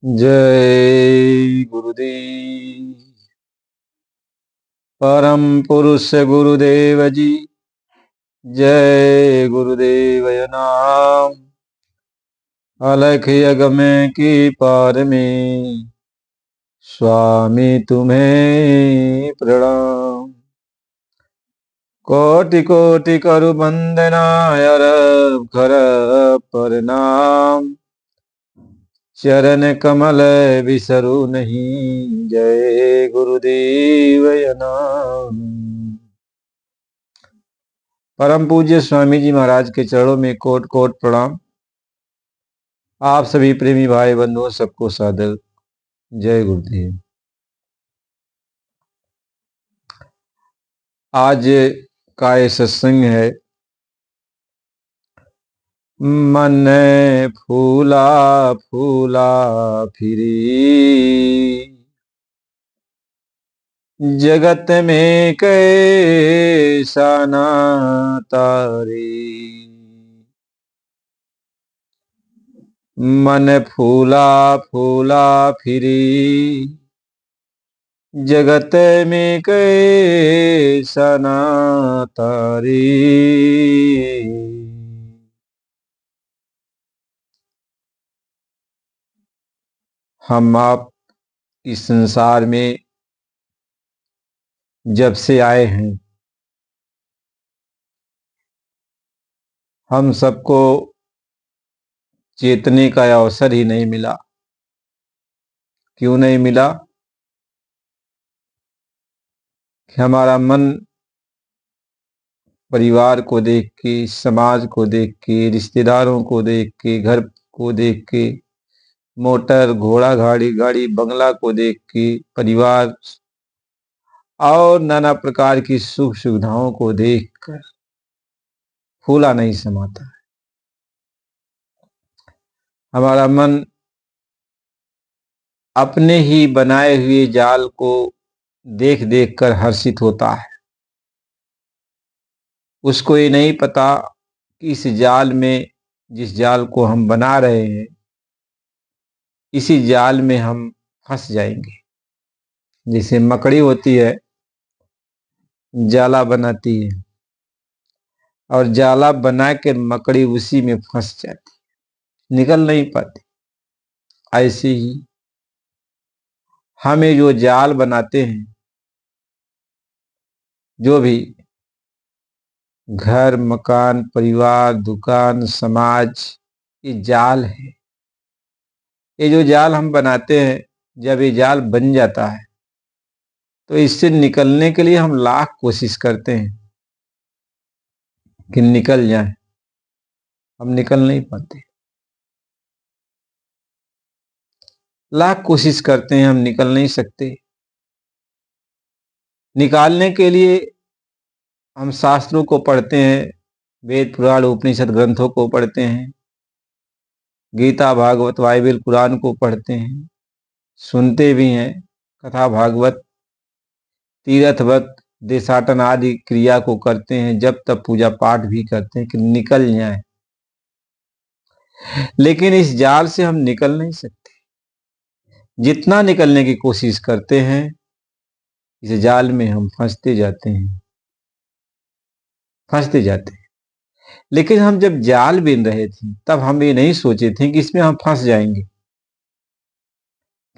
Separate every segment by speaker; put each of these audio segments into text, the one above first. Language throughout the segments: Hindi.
Speaker 1: जय गुरुदेव। परम पुरुष गुरुदेव जी। जय गुरुदेव नाम। अलख यज्ञ की पार में स्वामी तुम्हें प्रणाम। कोटि कोटि करु वंदना अरब खरब प्रणाम। चरण कमल बिसरु नहीं। जय गुरुदेव नाम। परम पूज्य स्वामी जी महाराज के चरणों में कोट कोट प्रणाम। आप सभी प्रेमी भाई बंधुओं सबको सादर जय गुरुदेव। आज का ये सत्संग है मन फूला फूला फिरी जगत में कैसा नाता रे। मन फूला फूला फिरी जगत में कैसा नाता रे। हम आप इस संसार में जब से आए हैं हम सबको चेतने का अवसर ही नहीं मिला। क्यों नहीं मिला? कि हमारा मन परिवार को देख के, समाज को देख के, रिश्तेदारों को देख के, घर को देख के, मोटर घोड़ा गाड़ी गाड़ी बंगला को देख के, परिवार और नाना प्रकार की सुख सुविधाओं को देखकर फूला नहीं समाता। हमारा मन अपने ही बनाए हुए जाल को देख देख कर हर्षित होता है। उसको ये नहीं पता कि इस जाल में, जिस जाल को हम बना रहे हैं, इसी जाल में हम फंस जाएंगे। जैसे मकड़ी होती है, जाला बनाती है और जाला बना के मकड़ी उसी में फंस जाती, निकल नहीं पाती। ऐसे ही हमें जो जाल बनाते हैं, जो भी घर मकान परिवार दुकान समाज, ये जाल है। ये जो जाल हम बनाते हैं, जब ये जाल बन जाता है तो इससे निकलने के लिए हम लाख कोशिश करते हैं कि निकल जाए। हम निकल नहीं पाते। लाख कोशिश करते हैं, हम निकल नहीं सकते। निकालने के लिए हम शास्त्रों को पढ़ते हैं, वेद पुराण उपनिषद ग्रंथों को पढ़ते हैं, गीता भागवत बाइबल कुरान को पढ़ते हैं, सुनते भी हैं कथा भागवत, तीर्थ व्रत देशाटन आदि क्रिया को करते हैं, जब तब पूजा पाठ भी करते हैं कि निकल जाए। लेकिन इस जाल से हम निकल नहीं सकते। जितना निकलने की कोशिश करते हैं, इस जाल में हम फंसते जाते हैं, फंसते जाते हैं। लेकिन हम जब जाल बिन रहे थे तब हम ये नहीं सोचे थे कि इसमें हम फंस जाएंगे।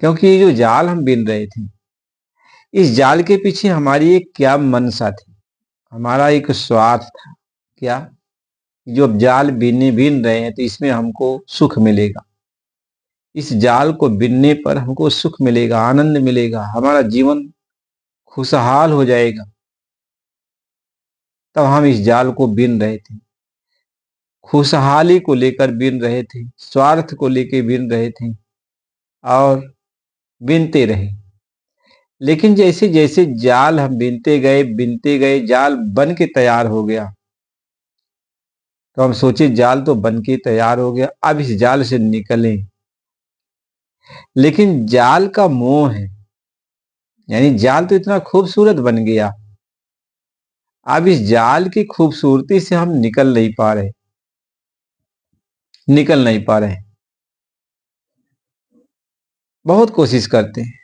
Speaker 1: क्योंकि ये जो जाल हम बिन रहे थे, इस जाल के पीछे हमारी एक क्या मनसा थी, हमारा एक स्वार्थ था। क्या? जो अब जाल बिन रहे हैं तो इसमें हमको सुख मिलेगा, इस जाल को बिनने पर हमको सुख मिलेगा, आनंद मिलेगा, हमारा जीवन खुशहाल हो जाएगा। तब हम इस जाल को बिन रहे थे, खुशहाली को लेकर बिन रहे थे, स्वार्थ को लेकर बिन रहे थे और बिनते रहे। लेकिन जैसे जैसे जाल हम बिनते गए जाल बन के तैयार हो गया। तो हम सोचे जाल तो बन के तैयार हो गया, अब इस जाल से निकलें। लेकिन जाल का मोह है, यानी जाल तो इतना खूबसूरत बन गया, अब इस जाल की खूबसूरती से हम निकल नहीं पा रहे, निकल नहीं पा रहे। बहुत कोशिश करते हैं।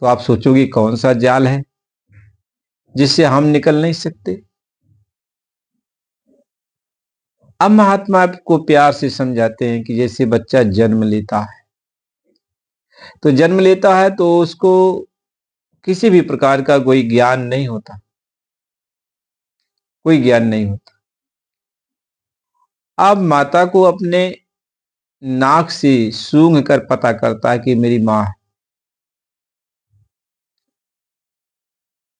Speaker 1: तो आप सोचोगे कौन सा जाल है जिससे हम निकल नहीं सकते। अब महात्मा को प्यार से समझाते हैं कि जैसे बच्चा जन्म लेता है, तो जन्म लेता है तो उसको किसी भी प्रकार का कोई ज्ञान नहीं होता, कोई ज्ञान नहीं होता। अब माता को अपने नाक से सूंघ कर पता करता है कि मेरी माँ है,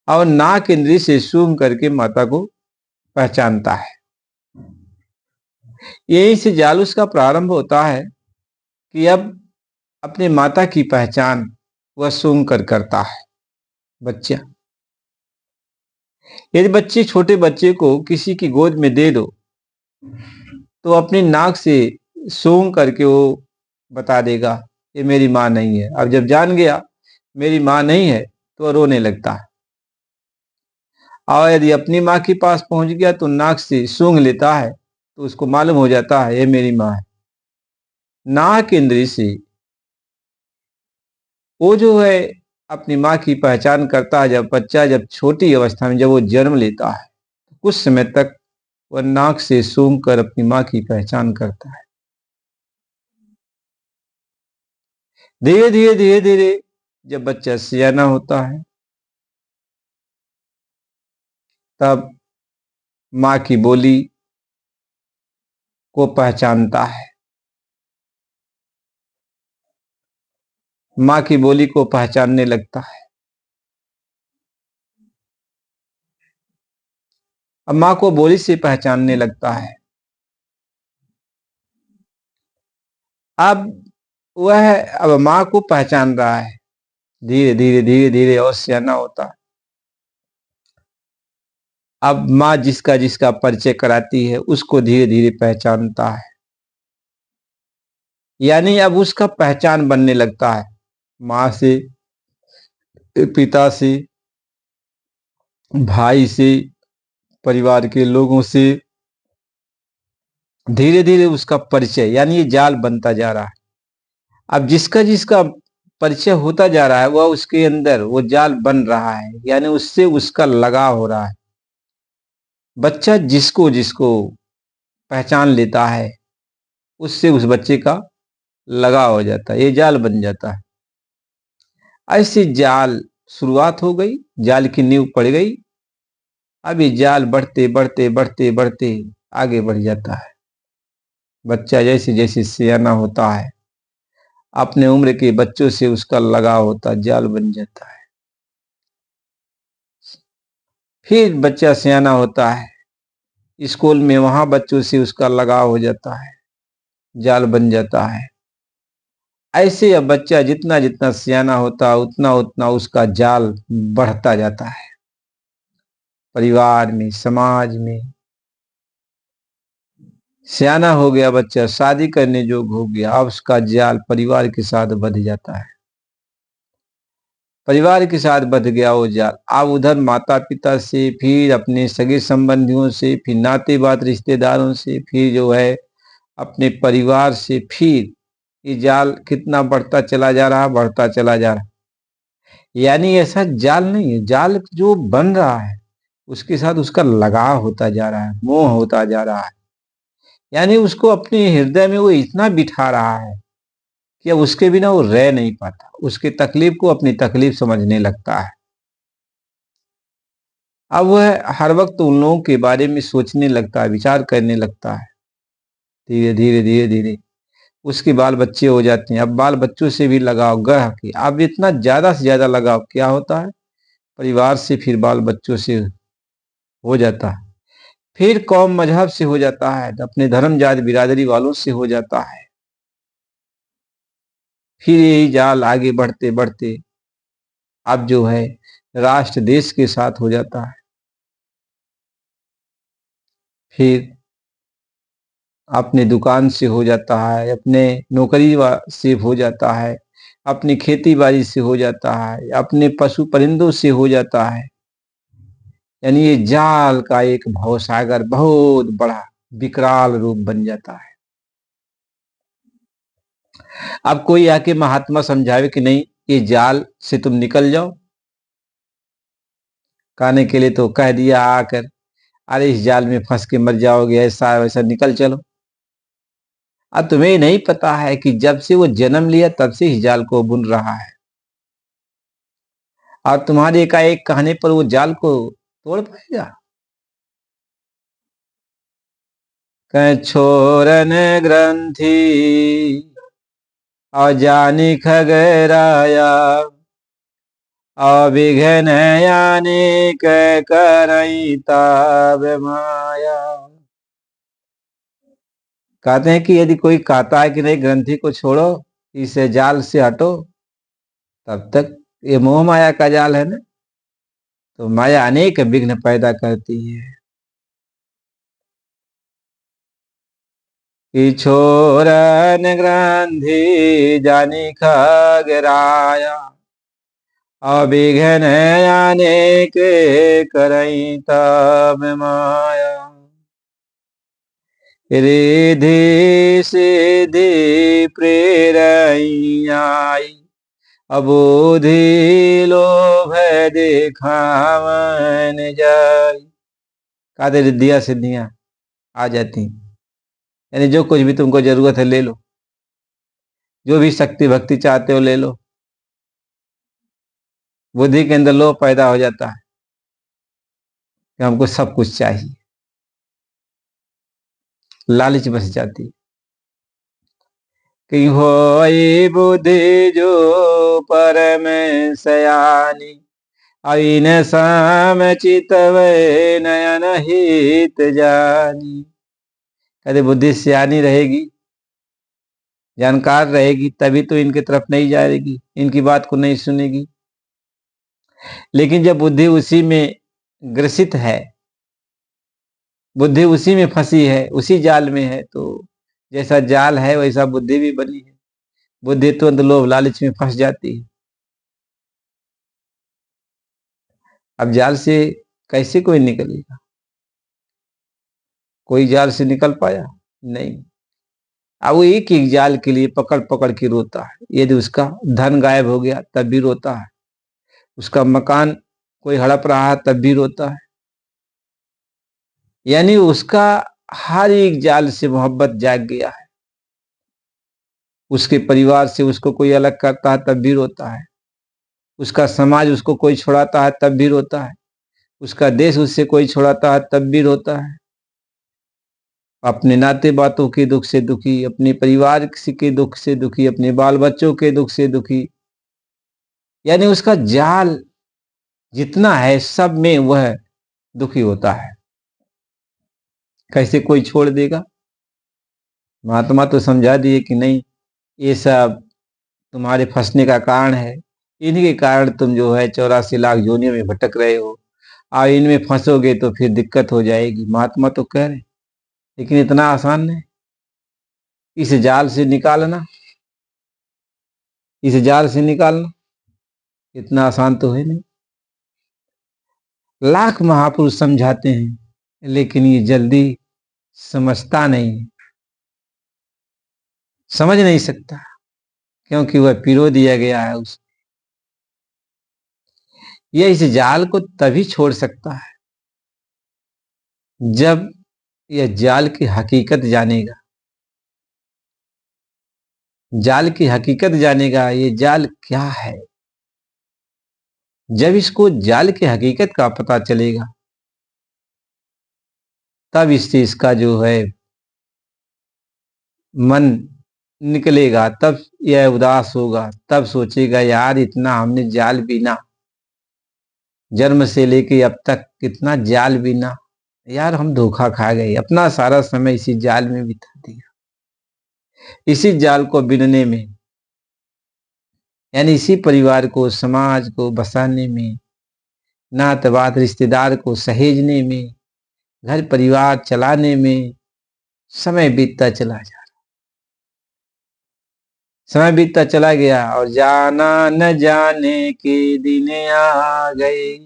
Speaker 1: और नाक इंद्री से सूंघ करके माता को पहचानता है। यहीं से जालूस का प्रारंभ होता है कि अब अपने माता की पहचान वह सूंघ कर करता है बच्चा। यदि बच्चे छोटे बच्चे को किसी की गोद में दे दो तो अपनी नाक से सूंघ करके वो बता देगा ये मेरी माँ नहीं है। अब जब जान गया मेरी माँ नहीं है तो वह रोने लगता है, और यदि अपनी माँ के पास पहुंच गया तो नाक से सूंघ लेता है तो उसको मालूम हो जाता है ये मेरी माँ है। नाक इंद्री से वो जो है अपनी माँ की पहचान करता है। जब बच्चा जब छोटी अवस्था में जब वो जन्म लेता है तो कुछ समय तक वह नाक से सूंघ कर अपनी माँ की पहचान करता है। धीरे धीरे धीरे धीरे जब बच्चा सियाना होता है तब माँ की बोली को पहचानता है, माँ की बोली को पहचानने लगता है। अब माँ को बोली से पहचानने लगता है। अब वह अब माँ को पहचान रहा है, धीरे धीरे धीरे धीरे और सियाना होता है। अब माँ जिसका जिसका परिचय कराती है उसको धीरे धीरे पहचानता है, यानी अब उसका पहचान बनने लगता है। माँ से, पिता से, भाई से, परिवार के लोगों से धीरे धीरे उसका परिचय यानी ये जाल बनता जा रहा है। अब जिसका जिसका परिचय होता जा रहा है वह उसके अंदर वो जाल बन रहा है, यानी उससे उसका लगाव हो रहा है। बच्चा जिसको जिसको पहचान लेता है उससे उस बच्चे का लगाव हो जाता है, ये जाल बन जाता है। ऐसी जाल शुरुआत हो गई, जाल की नींव पड़ गई। अब ये जाल बढ़ते बढ़ते बढ़ते बढ़ते आगे बढ़ जाता है। बच्चा जैसे जैसे सियाना होता है अपने उम्र के बच्चों से उसका लगाव होता जाल बन जाता है। फिर बच्चा सियाना होता है, स्कूल में वहां बच्चों से उसका लगाव हो जाता है, जाल बन जाता है। ऐसे अब बच्चा जितना जितना सियाना होता उतना उतना उसका जाल बढ़ता जाता है। परिवार में, समाज में सियाना हो गया बच्चा, शादी करने जोग हो गया, अब उसका जाल परिवार के साथ बंध जाता है। परिवार के साथ बंध गया वो जाल, अब उधर माता पिता से, फिर अपने सगे संबंधियों से, फिर नाते बात रिश्तेदारों से, फिर जो है अपने परिवार से, फिर ये जाल कितना बढ़ता चला जा रहा, बढ़ता चला जा रहा। यानी ऐसा जाल नहीं है, जाल जो बन रहा है उसके साथ उसका लगाव होता जा रहा है, मोह होता जा रहा है। यानी उसको अपने हृदय में वो इतना बिठा रहा है कि अब उसके बिना वो रह नहीं पाता, उसके तकलीफ को अपनी तकलीफ समझने लगता है। अब वह हर वक्त उन लोगों के बारे में सोचने लगता है, विचार करने लगता है। धीरे धीरे धीरे धीरे उसके बाल बच्चे हो जाते हैं। अब बाल बच्चों से भी लगाव गह के अब इतना ज्यादा से ज्यादा लगाव क्या होता है, परिवार से, फिर बाल बच्चों से हो जाता है, फिर कौम मजहब से हो जाता है, अपने धर्म जाति बिरादरी वालों से हो जाता है। फिर यही जाल आगे बढ़ते बढ़ते अब जो है राष्ट्र देश के साथ हो जाता है, फिर अपने दुकान से हो जाता है, अपने नौकरी से हो जाता है, अपनी खेती बाड़ी से हो जाता है, अपने पशु परिंदों से हो जाता है। यानी ये जाल का एक भवसागर बहुत बड़ा विकराल रूप बन जाता है। अब कोई आके महात्मा समझावे कि नहीं, ये जाल से तुम निकल जाओ, कहने के लिए तो कह दिया आकर, अरे इस जाल में फंस के मर जाओगे, ऐसा वैसा, निकल चलो। अब तुम्हें नहीं पता है कि जब से वो जन्म लिया तब से इस जाल को बुन रहा है, और तुम्हारे एकाएक कहने पर वो जाल को तोड़ पाएगा? कह छोरन ग्रंथि अजानि खगराया, अविघ्न यानि करई तब माया। कहते हैं कि यदि कोई कहता है कि नहीं ग्रंथि को छोड़ो, इस जाल से हटो, तब तक ये मोह माया का जाल है ना, तो माया अनेक विघ्न पैदा करती है। कि छोरन ग्रंथि जानि खगराया, अविघ्न यानि करई तब माया। रिधि सिद्धि प्रेरई, अबोधि लोभ दिखावन जाय। कहते रिद्धियां सिद्धियां आ जाती, यानी जो कुछ भी तुमको जरूरत है ले लो, जो भी शक्ति भक्ति चाहते हो ले लो। बुद्धि के अंदर लोभ पैदा हो जाता है कि हमको सब कुछ चाहिए, लालच बस जाती है कि होई बुद्धि जो परम सयानी, आईन साम चितवै नयन हित जानी। कहते बुद्धि सियानी रहेगी, जानकार रहेगी, तभी तो इनकी तरफ नहीं जाएगी, इनकी बात को नहीं सुनेगी। लेकिन जब बुद्धि उसी में ग्रसित है, बुद्धि उसी में फंसी है, उसी जाल में है, तो जैसा जाल है वैसा बुद्धि भी बनी है। बुद्धि तुरंत लोभ लालच में फंस जाती है। अब जाल से कैसे कोई निकलेगा? कोई जाल से निकल पाया? नहीं। अब वो एक एक जाल के लिए पकड़ पकड़ के रोता है। यदि उसका धन गायब हो गया तब भी रोता है, उसका मकान कोई हड़प रहा है तब भी रोता है। यानी उसका हर एक जाल से मोहब्बत जाग गया है। उसके परिवार से उसको कोई अलग करता है तब भी रोता है, उसका समाज उसको कोई छुड़ाता है तब भी रोता है, उसका देश उससे कोई छुड़ाता है तब भी रोता है। अपने नाते बातों के दुख से दुखी, अपने परिवार के दुख से दुखी, अपने बाल बच्चों के दुख से दुखी। यानी उसका जाल जितना है सब में वह दुखी होता है। कैसे कोई छोड़ देगा? महात्मा तो समझा दिए कि नहीं, ये सब तुम्हारे फंसने का कारण है, इन्हीं के कारण तुम जो है 84 लाख योनियों में भटक रहे हो, और इनमें फंसोगे तो फिर दिक्कत हो जाएगी। महात्मा तो कह रहे, लेकिन इतना आसान है इस जाल से निकालना, इस जाल से निकालना इतना आसान तो है नहीं। लाख महापुरुष समझाते हैं लेकिन ये जल्दी समझता नहीं है, समझ नहीं सकता, क्योंकि वह पिरो दिया गया है उस। यह इस जाल को तभी छोड़ सकता है जब यह जाल की हकीकत जानेगा। जाल की हकीकत जानेगा, ये जाल क्या है। जब इसको जाल की हकीकत का पता चलेगा तब इससे इसका जो है मन निकलेगा, तब यह उदास होगा, तब सोचेगा यार इतना हमने जाल बीना, जन्म से लेके अब तक कितना जाल बीना, यार हम धोखा खा गए, अपना सारा समय इसी जाल में बिता दिया। इसी जाल को बिनने में, यानी इसी परिवार को समाज को बसाने में, नात बात रिश्तेदार को सहेजने में, घर परिवार चलाने में समय बीतता चला जा रहा, समय बीतता चला गया और जाना न जाने के दिन आ गए।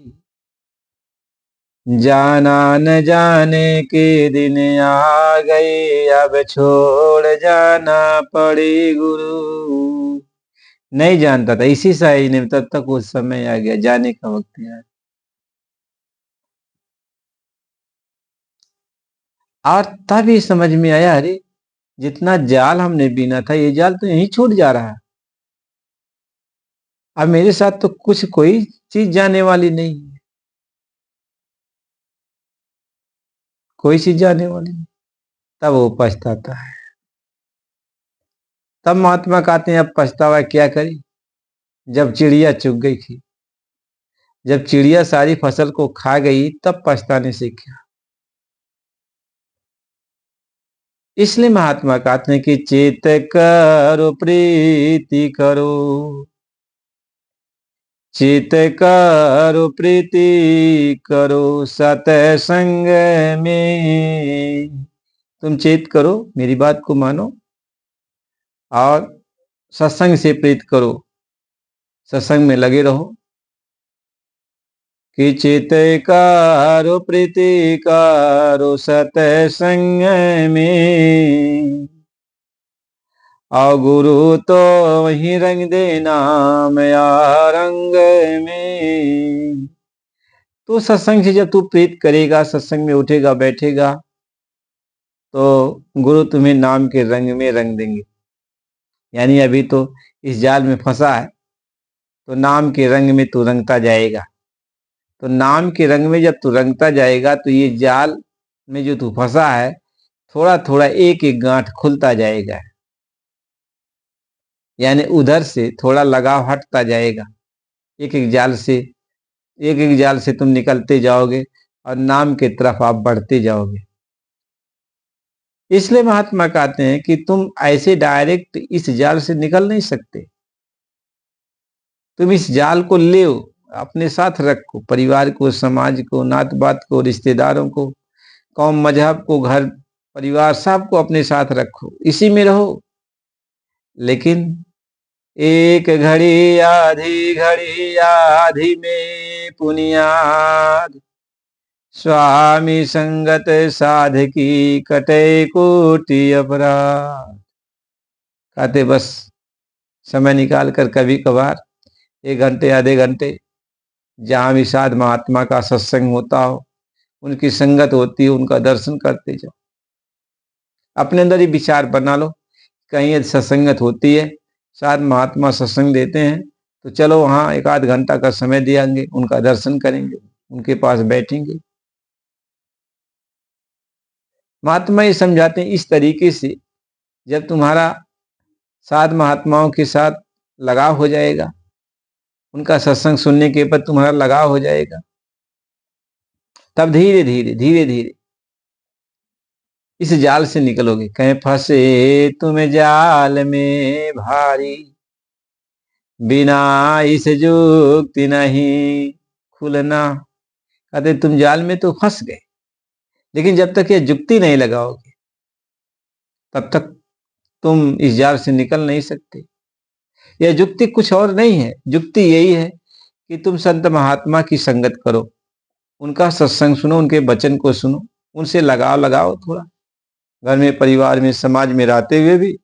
Speaker 1: जाना न जाने के दिन आ गए, अब छोड़ जाना पड़े गुरु। नहीं जानता था, इसी शायरी ने तब तक वो समय आ गया, जाने का वक्त आया। और तब ये समझ में आया, अरे जितना जाल हमने बीना था ये जाल तो यहीं छूट जा रहा है। अब मेरे साथ तो कुछ कोई चीज जाने वाली नहीं है, कोई चीज जाने वाली नहीं। तब वो पछताता है। तब महात्मा कहते हैं अब पछतावा क्या करी, जब चिड़िया चुग गई थी, जब चिड़िया सारी फसल को खा गई तब पछताने से क्या। इसलिए महात्मा कहते हैं कि चेत करो प्रीति करो, चित करो प्रीति करो सतसंग में। तुम चेत करो, मेरी बात को मानो और सत्संग से प्रीत करो, सत्संग में लगे रहो। कि चित करो प्रीति करो सतसंग में, और गुरु तो वही रंग देना मया रंग में। तो सत्संग से जब तू प्रीत करेगा, सत्संग में उठेगा बैठेगा, तो गुरु तुम्हें नाम के रंग में रंग देंगे। यानी अभी तो इस जाल में फंसा है, तो नाम के रंग में तू रंगता जाएगा। तो नाम के रंग में जब तू रंगता जाएगा तो ये जाल में जो तू फंसा है, थोड़ा थोड़ा एक एक गांठ खुलता जाएगा। यानी उधर से थोड़ा लगाव हटता जाएगा, एक एक जाल से, एक एक जाल से तुम निकलते जाओगे और नाम की तरफ आप बढ़ते जाओगे। इसलिए महात्मा कहते हैं कि तुम ऐसे डायरेक्ट इस जाल से निकल नहीं सकते। तुम इस जाल को ले अपने साथ रखो, परिवार को, समाज को, नात बात को, रिश्तेदारों को, कौम मजहब को, घर परिवार सबको अपने साथ रखो, इसी में रहो। लेकिन एक घड़ी आधी आधी में पुनियाद, स्वामी संगत साधकी कटे कोटि अपराध। कहते बस समय निकाल कर कभी कभार 1 घंटे आधे घंटे जहां भी साध महात्मा का सत्संग होता हो, उनकी संगत होती है, उनका दर्शन करते जाओ। अपने अंदर ही विचार बना लो, कहीं यदि सत्संगत होती है, साध महात्मा सत्संग देते हैं, तो चलो वहां 1 आध घंटा का समय देंगे, उनका दर्शन करेंगे, उनके पास बैठेंगे। महात्मा ये समझाते हैं इस तरीके से जब तुम्हारा साध महात्माओं के साथ लगाव हो जाएगा, उनका सत्संग सुनने के बाद तुम्हारा लगाव हो जाएगा, तब धीरे धीरे धीरे धीरे इस जाल से निकलोगे। कहीं फंसे तुम जाल में भारी, बिना इस जुक्ति नहीं खुलना। कहते तुम जाल में तो फंस गए, लेकिन जब तक ये जुक्ति नहीं लगाओगे तब तक तुम इस जाल से निकल नहीं सकते। यह जुक्ति कुछ और नहीं है, जुक्ति यही है कि तुम संत महात्मा की संगत करो, उनका सत्संग सुनो, उनके वचन को सुनो, उनसे लगाव लगाओ थोड़ा। घर में, परिवार में, समाज में रहते हुए भी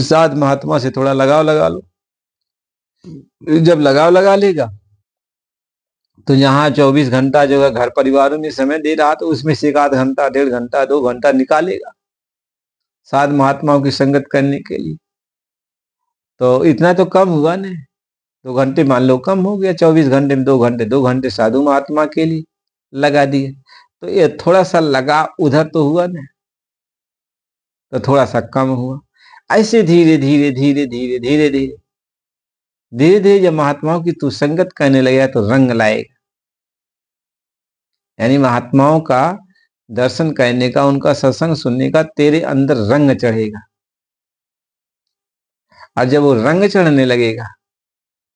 Speaker 1: साध महात्मा से थोड़ा लगाव लगा लो। जब लगाव लगा लेगा तो यहाँ 24 घंटा जो है घर परिवारों में समय दे रहा, तो उसमें से 1 आध घंटा, 1.5 घंटा, 2 घंटा निकालेगा साध महात्माओं की संगत करने के लिए। तो इतना तो कम हुआ ना, 2 घंटे मान लो कम हो गया, 24 घंटे में 2 घंटे, 2 घंटे साधु महात्मा के लिए लगा दिए, तो ये थोड़ा सा लगा उधर तो हुआ ना, तो थोड़ा सा कम हुआ। ऐसे धीरे धीरे धीरे धीरे धीरे धीरे धीरे धीरे जब महात्माओं की तू संगत करने लगेगा तो रंग लाएगा। यानी महात्माओं का दर्शन करने का, उनका सत्संग सुनने का तेरे अंदर रंग चढ़ेगा। और जब वो रंग चढ़ने लगेगा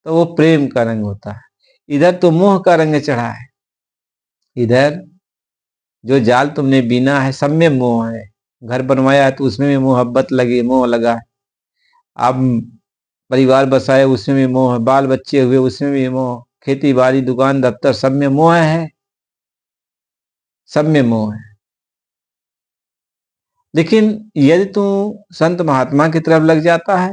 Speaker 1: तो वो प्रेम का रंग होता है। इधर तो मोह का रंग चढ़ा है, इधर जो जाल तुमने बीना है सब में मोह है। घर बनवाया है तो उसमें भी मोहब्बत लगी, मोह लगा है। आप परिवार बसाए उसमें भी मोह है, बाल बच्चे हुए उसमें भी मोह, खेती बाड़ी दुकान दफ्तर सब में मोह है। सब में मोह है। लेकिन यदि तू संत महात्मा की तरफ लग जाता है,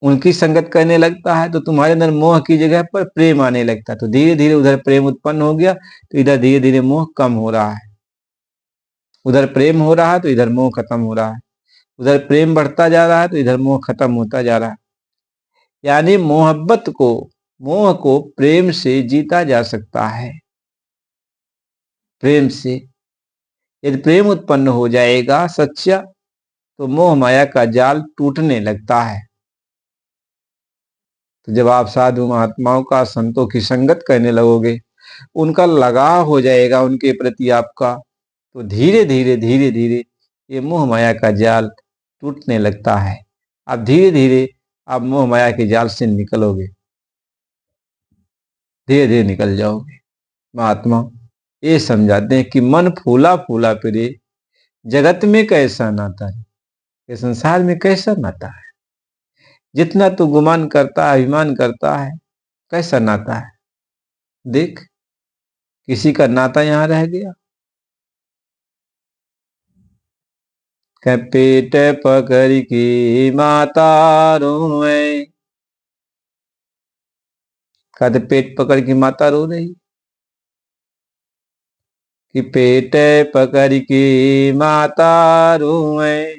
Speaker 1: उनकी संगत करने लगता है, तो तुम्हारे अंदर मोह की जगह पर प्रेम आने लगता है। तो धीरे धीरे उधर प्रेम उत्पन्न हो गया, तो इधर धीरे धीरे मोह कम हो रहा है। उधर प्रेम हो रहा है तो इधर मोह खत्म हो रहा है। उधर प्रेम बढ़ता जा रहा है तो इधर मोह खत्म होता जा रहा है। यानी मोह को प्रेम से जीता जा सकता है। प्रेम से यदि प्रेम उत्पन्न हो जाएगा सच्चा, तो मोह माया का जाल टूटने लगता है। तो जब आप साधु महात्माओं का, संतों की संगत करने लगोगे, उनका लगाव हो जाएगा उनके प्रति आपका, तो धीरे धीरे धीरे धीरे ये मोह माया का जाल टूटने लगता है। अब धीरे धीरे आप मोह माया के जाल से निकलोगे, धीरे धीरे निकल जाओगे। महात्मा ये समझाते हैं कि मन फूला फूला फिरे, जगत में कैसा नाता है, ये संसार में कैसा नाता है। जितना तू गुमान करता है, अभिमान करता है, कैसा नाता है। देख, किसी का नाता यहां रह गया। कह पेट पकड़ की माता रोए, कहते पेट पकड़ की माता रो रही, कि पेट पकड़ की माता रोए,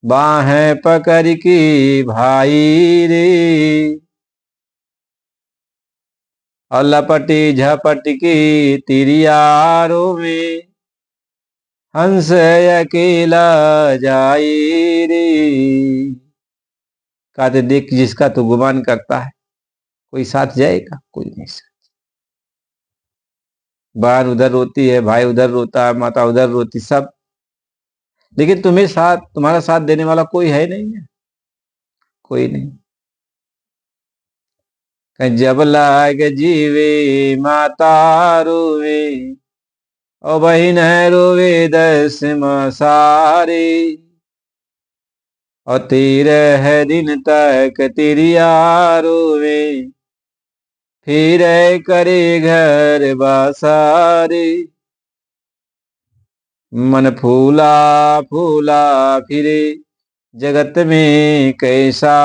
Speaker 1: बाहें पकड़ की भाई रे, और लपटी झपट की तिरियारो में, हंस अकेला जाई रे। कहते देख, जिसका तू गुमान करता है, कोई साथ जाएगा? कोई नहीं साथ। बहन उधर रोती है, भाई उधर रोता है, माता उधर रोती, सब, लेकिन तुम्हारा साथ देने वाला कोई है नहीं है, कोई नहीं। कहीं जब लाग जीवे माता रोवे, और बहिन रोवे दस मसारे, और 13 दिन तक तिरिया रोवे, फिर करे घर बासारे। मन फूला फूला फिरे, जगत में कैसा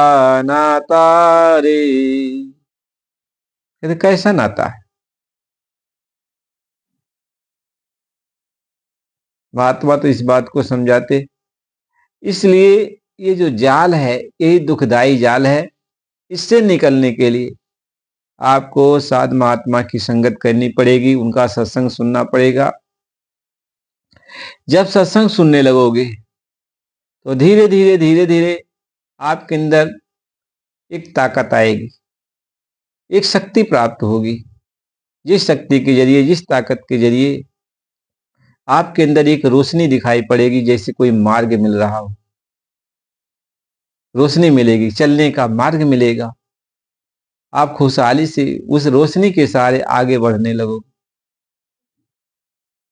Speaker 1: नाता रे। कहते कैसा नाता है। महात्मा तो इस बात को समझाते, इसलिए ये जो जाल है, यही दुखदाई जाल है। इससे निकलने के लिए आपको साध महात्मा की संगत करनी पड़ेगी, उनका सत्संग सुनना पड़ेगा। जब सत्संग सुनने लगोगे, तो धीरे धीरे धीरे धीरे आपके अंदर एक ताकत आएगी, एक शक्ति प्राप्त होगी, जिस शक्ति के जरिए, जिस ताकत के जरिए आपके अंदर एक रोशनी दिखाई पड़ेगी, जैसे कोई मार्ग मिल रहा हो। रोशनी मिलेगी, चलने का मार्ग मिलेगा। आप खुशहाली से उस रोशनी के सहारे आगे बढ़ने लगो।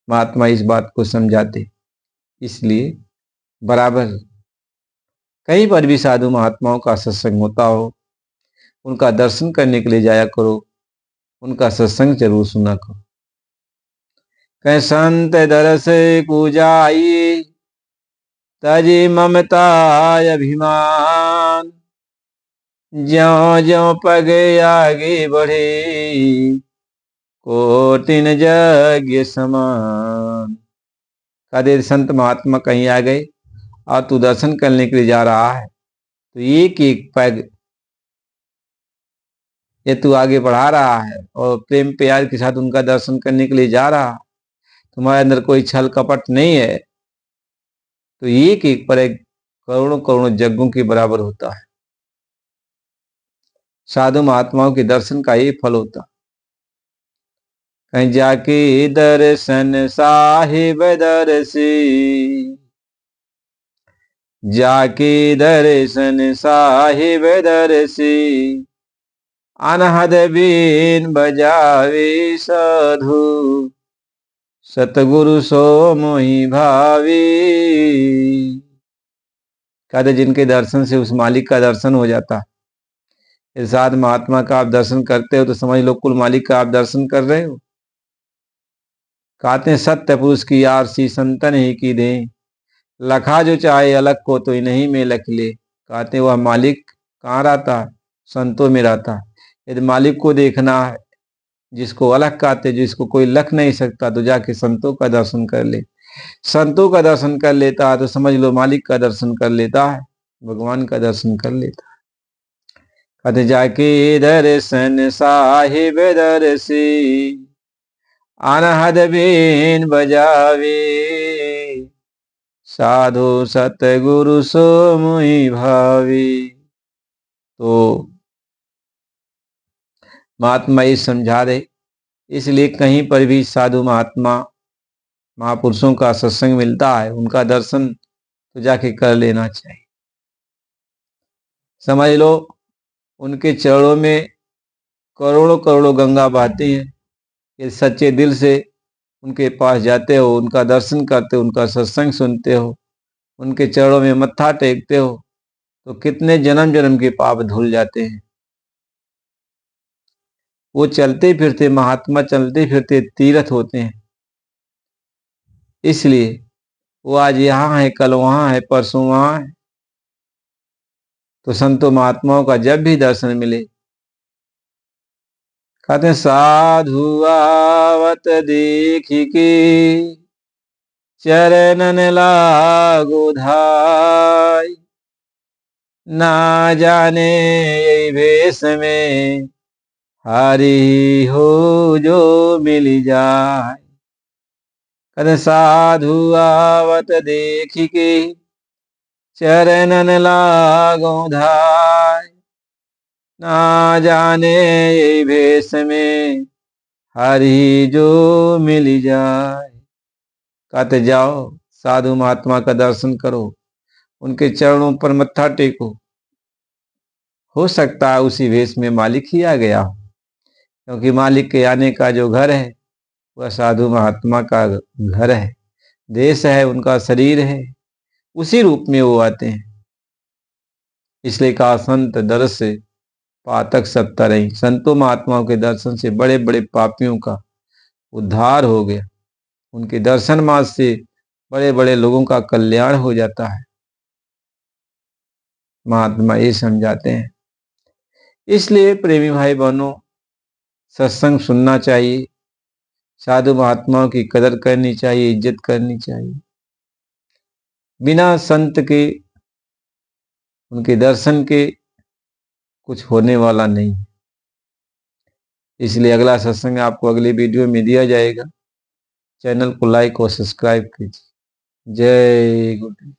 Speaker 1: महात्मा इस बात को समझाते, इसलिए बराबर कहीं पर भी साधु महात्माओं का सत्संग होता हो, उनका दर्शन करने के लिए जाया करो, उनका सत्संग जरूर सुना करो। कह संत दरस पूजाई, तजी ममता अभिमान, ज्यों ज्यों पग आगे बढ़े, कोटिन यज्ञ समान। कदे संत महात्मा कहीं आ गए और तू दर्शन करने के लिए जा रहा है, तो एक एक पग ये तू आगे बढ़ा रहा है और प्रेम प्यार के साथ उनका दर्शन करने के लिए जा रहा है, तुम्हारे अंदर कोई छल कपट नहीं है, तो एक एक पर एक करोड़ों करोड़ों यज्ञों के बराबर होता है। साधु महात्माओं के दर्शन का ये फल होता। कहीं जाके दर्शन साहिब दर्शी, जाके दर्शन साहिब दर्शी, अनहद बीन बजावे साधु, सतगुरु सो मोहि भावी। कहते जिनके दर्शन से उस मालिक का दर्शन हो जाता, इरशाद महात्मा का आप दर्शन करते हो तो समझ लो कुल मालिक का आप दर्शन कर रहे हो। कहते हैं सत्य पुरुष की यार सी संतन ही की दे, लखा जो चाहे अलग को तो नहीं में लख ले। कहते हैं वह मालिक कहाँ रहता है? संतों में रहता है। यदि मालिक को देखना है, जिसको अलग कहते, जिसको कोई लख नहीं सकता, तो जाके संतों का दर्शन कर ले। संतों का दर्शन कर लेता है तो समझ लो मालिक का दर्शन कर लेता है, भगवान का दर्शन कर लेता है। कहते जाके दर्शन साहिब दर्शी, अनहद बीन बजावे, साधु सतगुरु सो मुहि भावी। तो महात्मा ये समझा दे, इसलिए कहीं पर भी साधु महात्मा महापुरुषों का सत्संग मिलता है, उनका दर्शन तो जाके कर लेना चाहिए। समझ लो उनके चरणों में करोड़ों करोड़ों गंगा बहती हैं। ये सच्चे दिल से उनके पास जाते हो, उनका दर्शन करते हो, उनका सत्संग सुनते हो, उनके चरणों में मत्था टेकते हो, तो कितने जन्म जन्म के पाप धुल जाते हैं। वो चलते फिरते महात्मा चलते फिरते तीर्थ होते हैं। इसलिए वो आज यहाँ है, कल वहाँ है, परसों वहाँ है। तो संतों महात्माओं का जब भी दर्शन मिले, कहते हैं साधु आवत देखी के, चरणन लागो धाय, ना जाने यही भेष में हरि हो जो मिल जाए। कहते साधु आवत देखी के, चरणन लागो धाय, ना जाने यही भेष में हरि जो मिल जाए। कहते जाओ साधु महात्मा का दर्शन करो, उनके चरणों पर मत्था टेको। हो सकता है उसी भेष में मालिक ही आ गया हो, क्योंकि मालिक के आने का जो घर है वह साधु महात्मा का घर है, देश है, उनका शरीर है, उसी रूप में वो आते हैं। इसलिए कहा संत दर्श से पातक सब तरई। संतों महात्माओं के दर्शन से बड़े बड़े पापियों का उद्धार हो गया, उनके दर्शन मात्र से बड़े बड़े लोगों का कल्याण हो जाता है। महात्मा ये समझाते हैं। इसलिए प्रेमी भाई बहनों, सत्संग सुनना चाहिए, साधु महात्माओं की कदर करनी चाहिए, इज्जत करनी चाहिए। बिना संत के, उनके दर्शन के कुछ होने वाला नहीं। इसलिए अगला सत्संग आपको अगली वीडियो में दिया जाएगा। चैनल को लाइक और सब्सक्राइब कीजिए। जय गुरु।